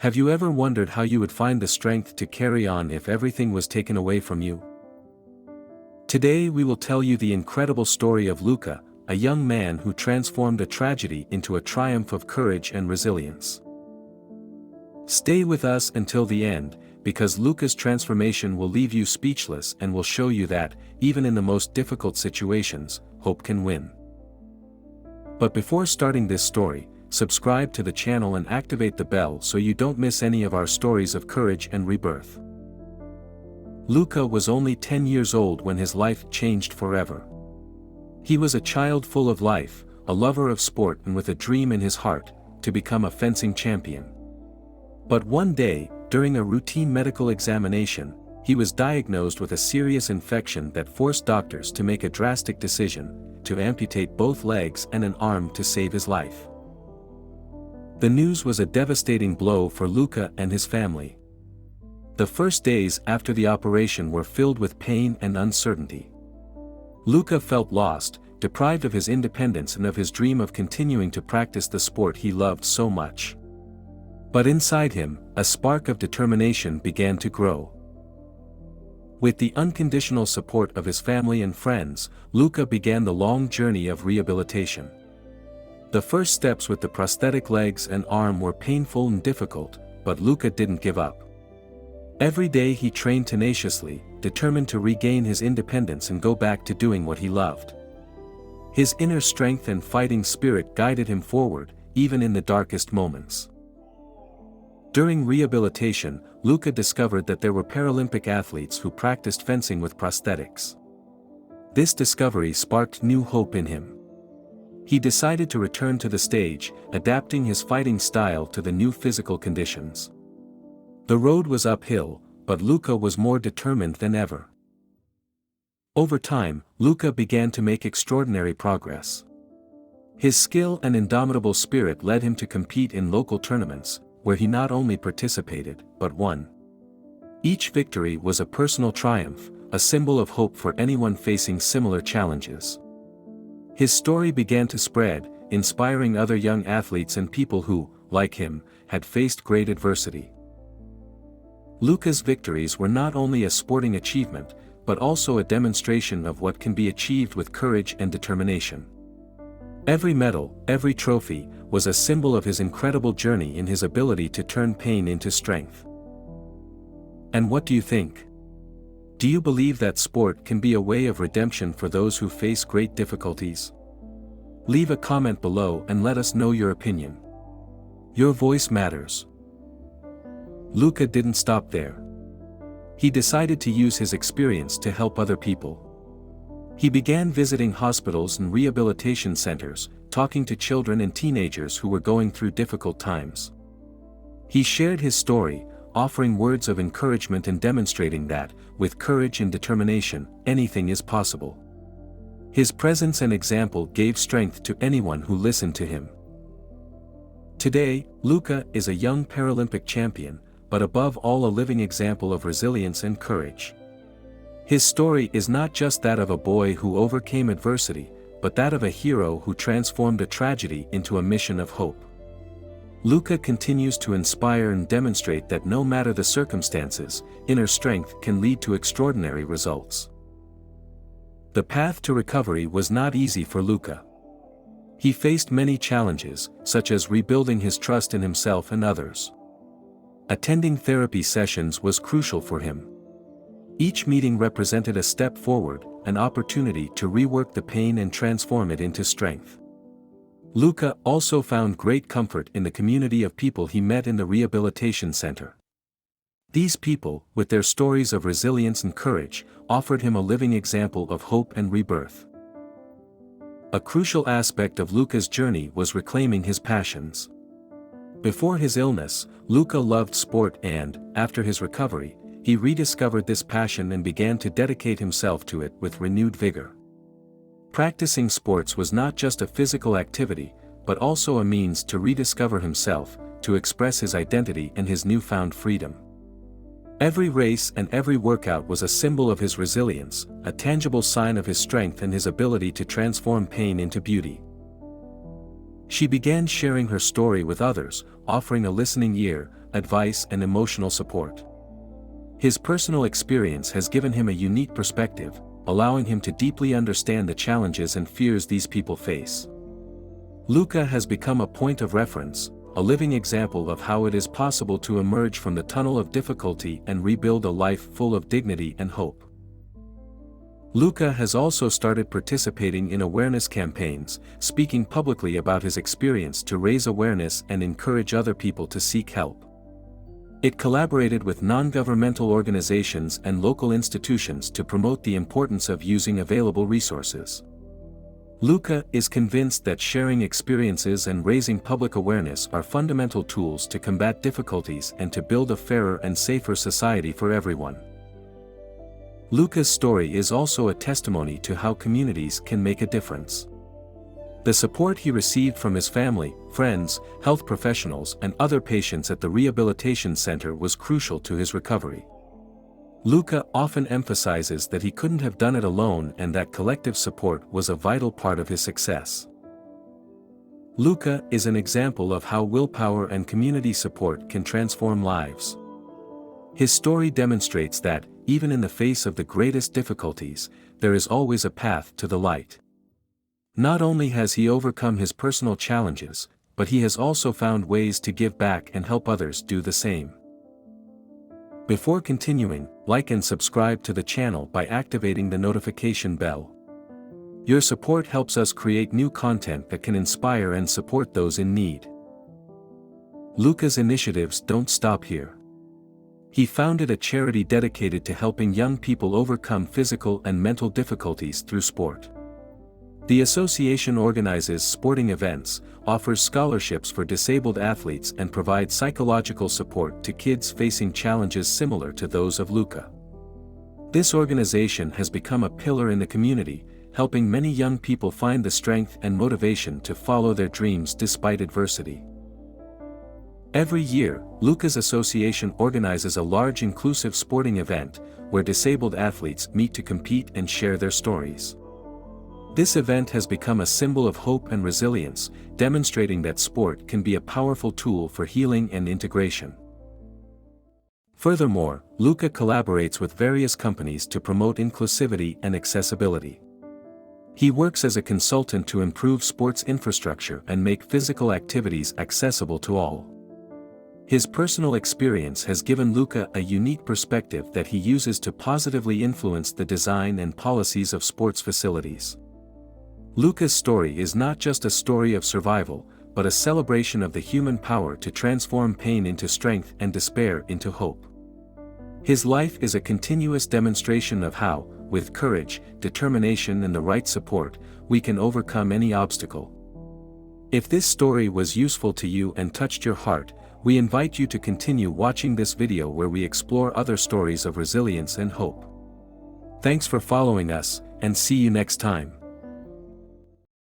Have you ever wondered how you would find the strength to carry on if everything was taken away from you? Today we will tell you the incredible story of Luca, a young man who transformed a tragedy into a triumph of courage and resilience. Stay with us until the end, because Luca's transformation will leave you speechless and will show you that, even in the most difficult situations, hope can win. But before starting this story, subscribe to the channel and activate the bell so you don't miss any of our stories of courage and rebirth. Luca was only 10 years old when his life changed forever. He was a child full of life, a lover of sport and with a dream in his heart, to become a fencing champion. But one day, during a routine medical examination, he was diagnosed with a serious infection that forced doctors to make a drastic decision, to amputate both legs and an arm to save his life. The news was a devastating blow for Luca and his family. The first days after the operation were filled with pain and uncertainty. Luca felt lost, deprived of his independence and of his dream of continuing to practice the sport he loved so much. But inside him, a spark of determination began to grow. With the unconditional support of his family and friends, Luca began the long journey of rehabilitation. The first steps with the prosthetic legs and arm were painful and difficult, but Luca didn't give up. Every day he trained tenaciously, determined to regain his independence and go back to doing what he loved. His inner strength and fighting spirit guided him forward, even in the darkest moments. During rehabilitation, Luca discovered that there were Paralympic athletes who practiced fencing with prosthetics. This discovery sparked new hope in him. He decided to return to the stage, adapting his fighting style to the new physical conditions. The road was uphill, but Luca was more determined than ever. Over time, Luca began to make extraordinary progress. His skill and indomitable spirit led him to compete in local tournaments, where he not only participated, but won. Each victory was a personal triumph, a symbol of hope for anyone facing similar challenges. His story began to spread, inspiring other young athletes and people who, like him, had faced great adversity. Luca's victories were not only a sporting achievement, but also a demonstration of what can be achieved with courage and determination. Every medal, every trophy, was a symbol of his incredible journey in his ability to turn pain into strength. And what do you think? Do you believe that sport can be a way of redemption for those who face great difficulties? Leave a comment below and let us know your opinion. Your voice matters. Luca didn't stop there. He decided to use his experience to help other people. He began visiting hospitals and rehabilitation centers, talking to children and teenagers who were going through difficult times. He shared his story, offering words of encouragement and demonstrating that, with courage and determination, anything is possible. His presence and example gave strength to anyone who listened to him. Today, Luca is a young Paralympic champion, but above all a living example of resilience and courage. His story is not just that of a boy who overcame adversity, but that of a hero who transformed a tragedy into a mission of hope. Luca continues to inspire and demonstrate that no matter the circumstances, inner strength can lead to extraordinary results. The path to recovery was not easy for Luca. He faced many challenges, such as rebuilding his trust in himself and others. Attending therapy sessions was crucial for him. Each meeting represented a step forward, an opportunity to rework the pain and transform it into strength. Luca also found great comfort in the community of people he met in the rehabilitation center. These people, with their stories of resilience and courage, offered him a living example of hope and rebirth. A crucial aspect of Luca's journey was reclaiming his passions. Before his illness, Luca loved sport and, after his recovery, he rediscovered this passion and began to dedicate himself to it with renewed vigor. Practicing sports was not just a physical activity, but also a means to rediscover himself, to express his identity and his newfound freedom. Every race and every workout was a symbol of his resilience, a tangible sign of his strength and his ability to transform pain into beauty. She began sharing her story with others, offering a listening ear, advice and emotional support. His personal experience has given him a unique perspective, allowing him to deeply understand the challenges and fears these people face. Luca has become a point of reference, a living example of how it is possible to emerge from the tunnel of difficulty and rebuild a life full of dignity and hope. Luca has also started participating in awareness campaigns, speaking publicly about his experience to raise awareness and encourage other people to seek help. It collaborated with non-governmental organizations and local institutions to promote the importance of using available resources. Luca is convinced that sharing experiences and raising public awareness are fundamental tools to combat difficulties and to build a fairer and safer society for everyone. Luca's story is also a testimony to how communities can make a difference. The support he received from his family, friends, health professionals and other patients at the rehabilitation center was crucial to his recovery. Luca often emphasizes that he couldn't have done it alone and that collective support was a vital part of his success. Luca is an example of how willpower and community support can transform lives. His story demonstrates that, even in the face of the greatest difficulties, there is always a path to the light. Not only has he overcome his personal challenges, but he has also found ways to give back and help others do the same. Before continuing, like and subscribe to the channel by activating the notification bell. Your support helps us create new content that can inspire and support those in need. Luca's initiatives don't stop here. He founded a charity dedicated to helping young people overcome physical and mental difficulties through sport. The association organizes sporting events, offers scholarships for disabled athletes and provides psychological support to kids facing challenges similar to those of Luca. This organization has become a pillar in the community, helping many young people find the strength and motivation to follow their dreams despite adversity. Every year, Luca's association organizes a large inclusive sporting event, where disabled athletes meet to compete and share their stories. This event has become a symbol of hope and resilience, demonstrating that sport can be a powerful tool for healing and integration. Furthermore, Luca collaborates with various companies to promote inclusivity and accessibility. He works as a consultant to improve sports infrastructure and make physical activities accessible to all. His personal experience has given Luca a unique perspective that he uses to positively influence the design and policies of sports facilities. Luca's story is not just a story of survival, but a celebration of the human power to transform pain into strength and despair into hope. His life is a continuous demonstration of how, with courage, determination and the right support, we can overcome any obstacle. If this story was useful to you and touched your heart, we invite you to continue watching this video where we explore other stories of resilience and hope. Thanks for following us, and see you next time.